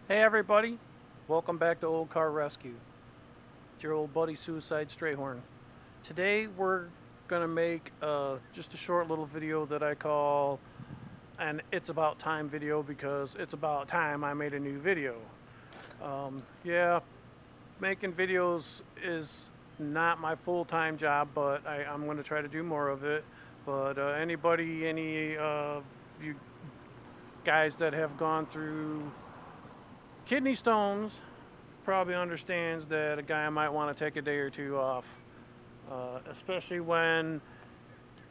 Hey everybody, welcome back to Old Car Rescue. It's your old buddy Suicide Strayhorn. Today we're gonna make just a short little video that I call an It's About Time video because it's about time I made a new video. Yeah, making videos is not my full-time job, but I'm gonna try to do more of it. But any you guys that have gone through kidney stones probably understands that a guy might want to take a day or two off, especially when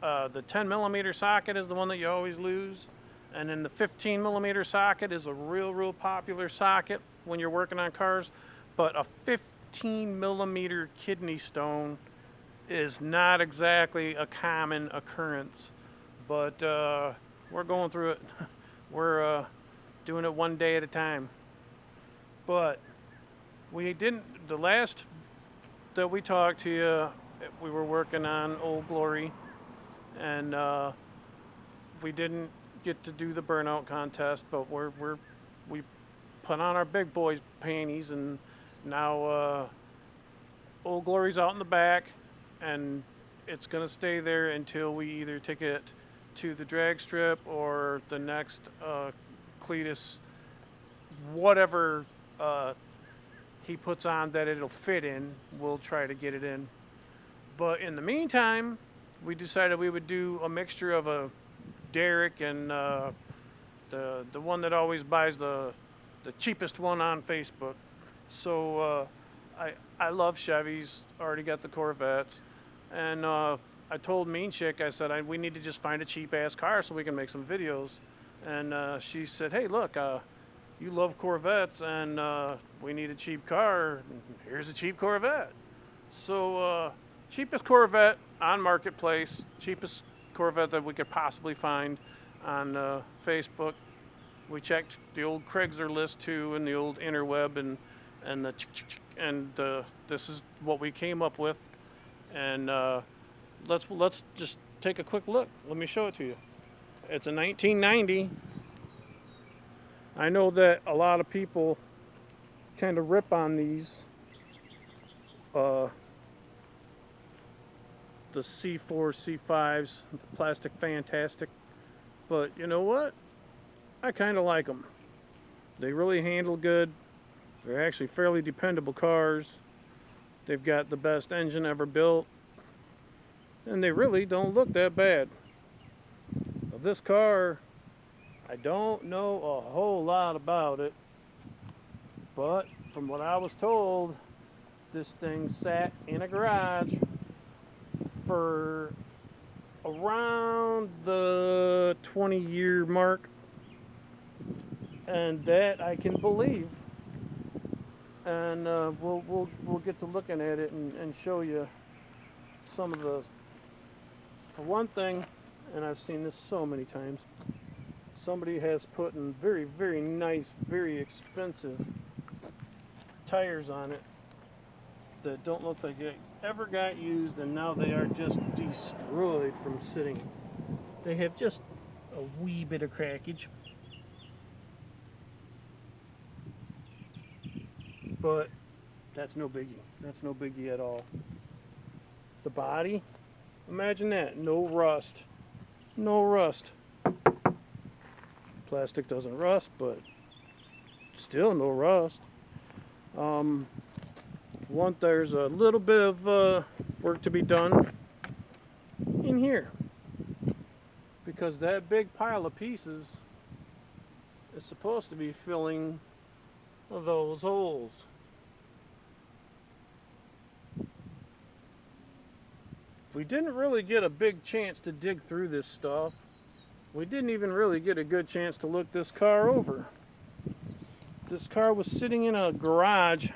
the 10 millimeter socket is the one that you always lose, and then the 15 millimeter socket is a real popular socket when you're working on cars, but a 15 millimeter kidney stone is not exactly a common occurrence, but we're going through it. We're doing it one day at a time. But we didn't, the last that we talked to you, we were working on Old Glory, and we didn't get to do the burnout contest, but we put on our big boys panties, and now Old Glory's out in the back, and it's gonna stay there until we either take it to the drag strip or the next Cletus, whatever he puts on that it'll fit in, we'll try to get it in. But in the meantime, we decided we would do a mixture of a Derek and the one that always buys the cheapest one on Facebook. So I love Chevys. Already got the Corvettes, and I told Mean Chick, I said we need to just find a cheap ass car so we can make some videos. And she said, hey, look, you love Corvettes, and we need a cheap car. Here's a cheap Corvette. So cheapest Corvette on Marketplace, cheapest Corvette that we could possibly find on Facebook. We checked the old Craigslist too, and the old interweb, and this is what we came up with. And let's just take a quick look. Let me show it to you. It's a 1990. I know that a lot of people kind of rip on these, the C4, C5s, the plastic fantastic, but you know what? I kind of like them. They really handle good. They're actually fairly dependable cars. They've got the best engine ever built, and they really don't look that bad. Now, this car, I don't know a whole lot about it, but from what I was told, this thing sat in a garage for around the 20-year mark, and that I can believe. And we'll get to looking at it and show you some of the. For one thing, and I've seen this so many times, somebody has put in very nice, very expensive tires on it that don't look like they ever got used, and now they are just destroyed from sitting. They have just a wee bit of crackage, but that's no biggie. That's no biggie at all. The body, imagine that, no rust. No rust. Plastic doesn't rust, but still no rust. There's a little bit of work to be done in here, because that big pile of pieces is supposed to be filling those holes. We didn't really get a big chance to dig through this stuff. We didn't even really get a good chance to look this car over. This car was sitting in a garage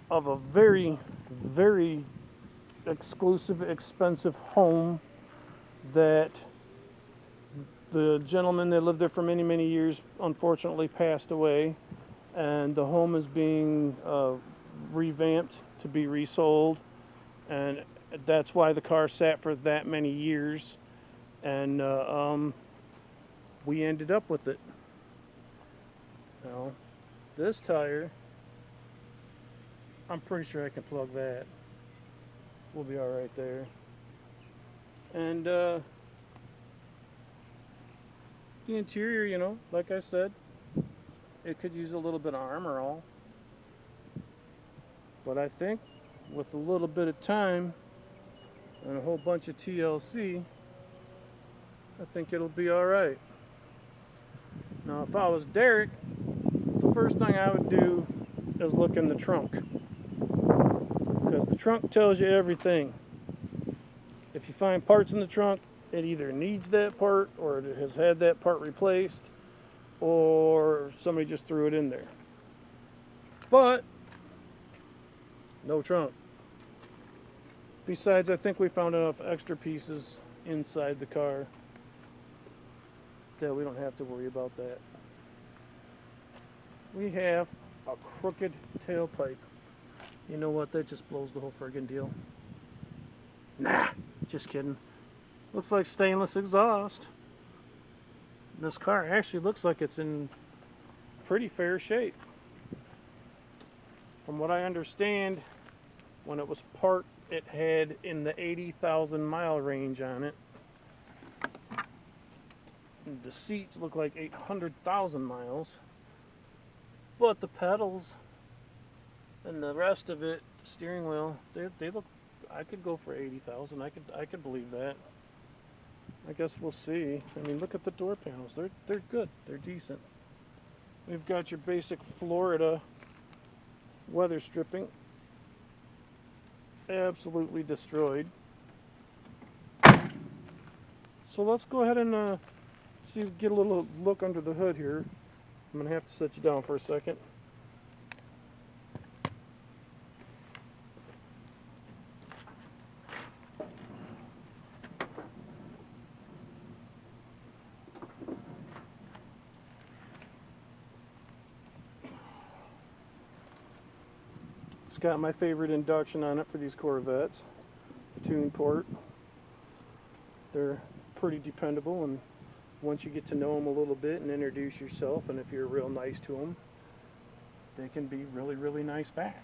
of a very exclusive, expensive home that the gentleman that lived there for many years unfortunately passed away, and the home is being revamped to be resold, and that's why the car sat for that many years, and we ended up with it. Now, this tire, I'm pretty sure I can plug that. We'll be alright there. And the interior, you know, like I said, it could use a little bit of armor all. But I think with a little bit of time and a whole bunch of TLC, I think it'll be alright. Now, if I was Derek, the first thing I would do is look in the trunk. Because the trunk tells you everything. If you find parts in the trunk, it either needs that part, or it has had that part replaced, or somebody just threw it in there. But no trunk. Besides, I think we found enough extra pieces inside the car that we don't have to worry about that. We have a crooked tailpipe. You know what? That just blows the whole friggin' deal. Nah, just kidding. Looks like stainless exhaust. This car actually looks like it's in pretty fair shape. From what I understand, when it was parked, it had in the 80,000 mile range on it. And the seats look like 800,000 miles. But the pedals and the rest of it, the steering wheel, they look, I could go for 80,000. I could believe that. I guess we'll see. I mean, look at the door panels. They're good. They're decent. We've got your basic Florida weather stripping. Absolutely destroyed. So let's go ahead and see, get a little look under the hood here. I'm gonna have to set you down for a second. It's got my favorite induction on it for these Corvettes, the tune port. They're pretty dependable, and once you get to know them a little bit and introduce yourself, and if you're real nice to them, they can be really, really nice back.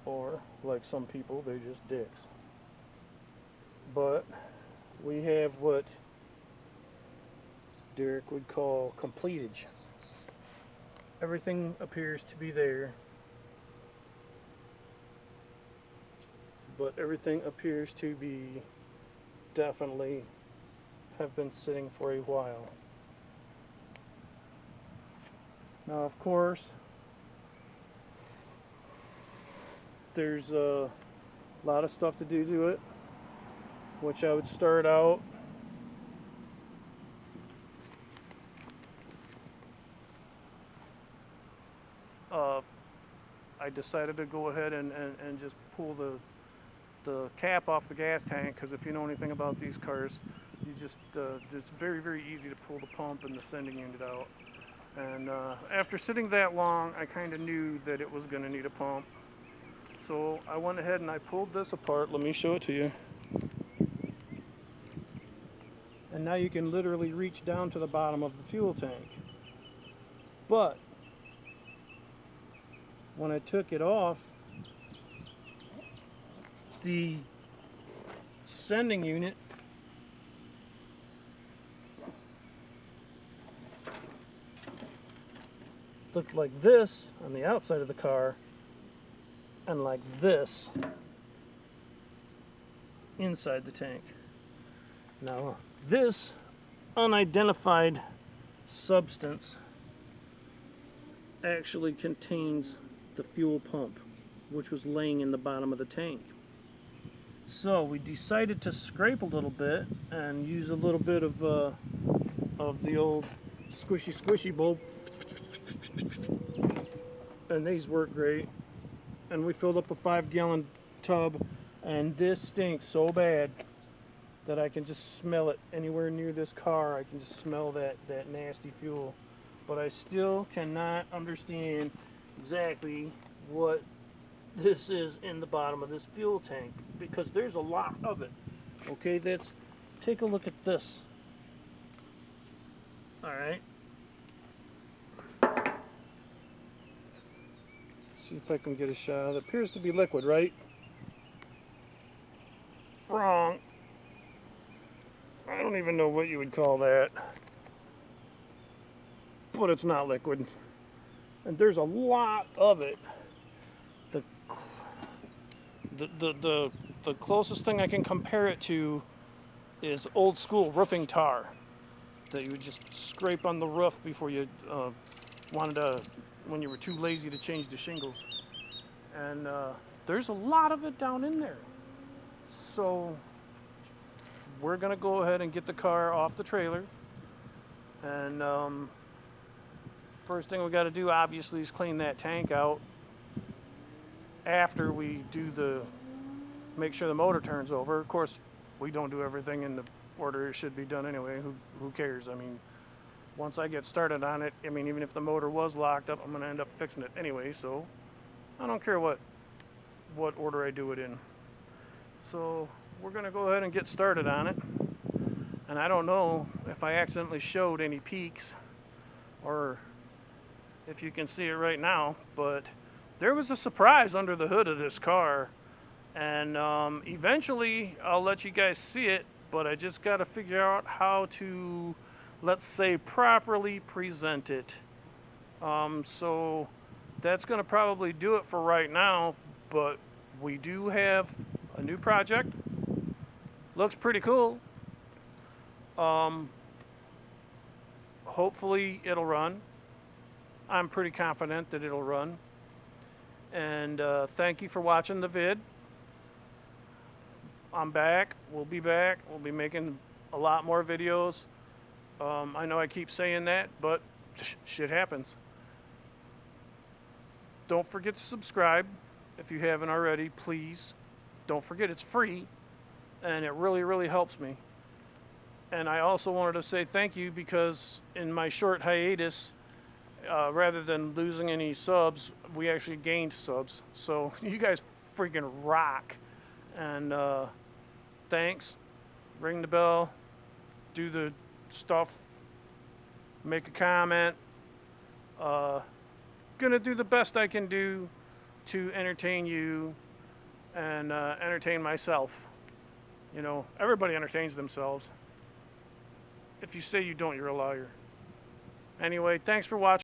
Or, like some people, they're just dicks. But we have what Derek would call completage. Everything appears to be there, but everything appears to be definitely have been sitting for a while. Now, of course, there's a lot of stuff to do to it, which I would start out I decided to go ahead and just pull the cap off the gas tank, because if you know anything about these cars, you just it's very, very easy to pull the pump and the sending unit out. And after sitting that long, I kind of knew that it was going to need a pump. So I went ahead and I pulled this apart. Let me show it to you. And now you can literally reach down to the bottom of the fuel tank. But when I took it off, the sending unit looked like this on the outside of the car, and like this inside the tank. Now, this unidentified substance actually contains the fuel pump, which was laying in the bottom of the tank. So we decided to scrape a little bit and use a little bit of the old squishy bulb, and these work great. And we filled up a 5-gallon tub, and this stinks so bad that I can just smell it anywhere near this car. I can just smell that nasty fuel. But I still cannot understand exactly what this is in the bottom of this fuel tank, because there's a lot of it. Okay, take a look at this. Alright, see if I can get a shot. It appears to be liquid, right? Wrong. I don't even know what you would call that. But it's not liquid. And there's a lot of it. The closest thing I can compare it to is old school roofing tar that you would just scrape on the roof before you wanted to, when you were too lazy to change the shingles. And there's a lot of it down in there. So we're gonna go ahead and get the car off the trailer. And first thing we got to do, obviously, is clean that tank out. After we do make sure the motor turns over. Of course, we don't do everything in the order it should be done anyway. Who cares? I mean, once I get started on it, I mean, even if the motor was locked up, I'm going to end up fixing it anyway. So I don't care what order I do it in. So we're going to go ahead and get started on it. And I don't know if I accidentally showed any peaks or if you can see it right now, but there was a surprise under the hood of this car. And eventually I'll let you guys see it, but I just got to figure out how to, let's say, properly present it. So that's going to probably do it for right now, but we do have a new project. Looks pretty cool. Hopefully it'll run. I'm pretty confident that it'll run. And thank you for watching the vid. I'm back. We'll be back. We'll be making a lot more videos. I know I keep saying that, but shit happens. Don't forget to subscribe if you haven't already, please. Don't forget, it's free, and it really, really helps me. And I also wanted to say thank you because in my short hiatus, rather than losing any subs, we actually gained subs. So you guys freaking rock. And thanks. Ring the bell. Do the stuff. Make a comment. Gonna do the best I can do to entertain you and entertain myself. You know, everybody entertains themselves. If you say you don't, you're a liar. Anyway, thanks for watching.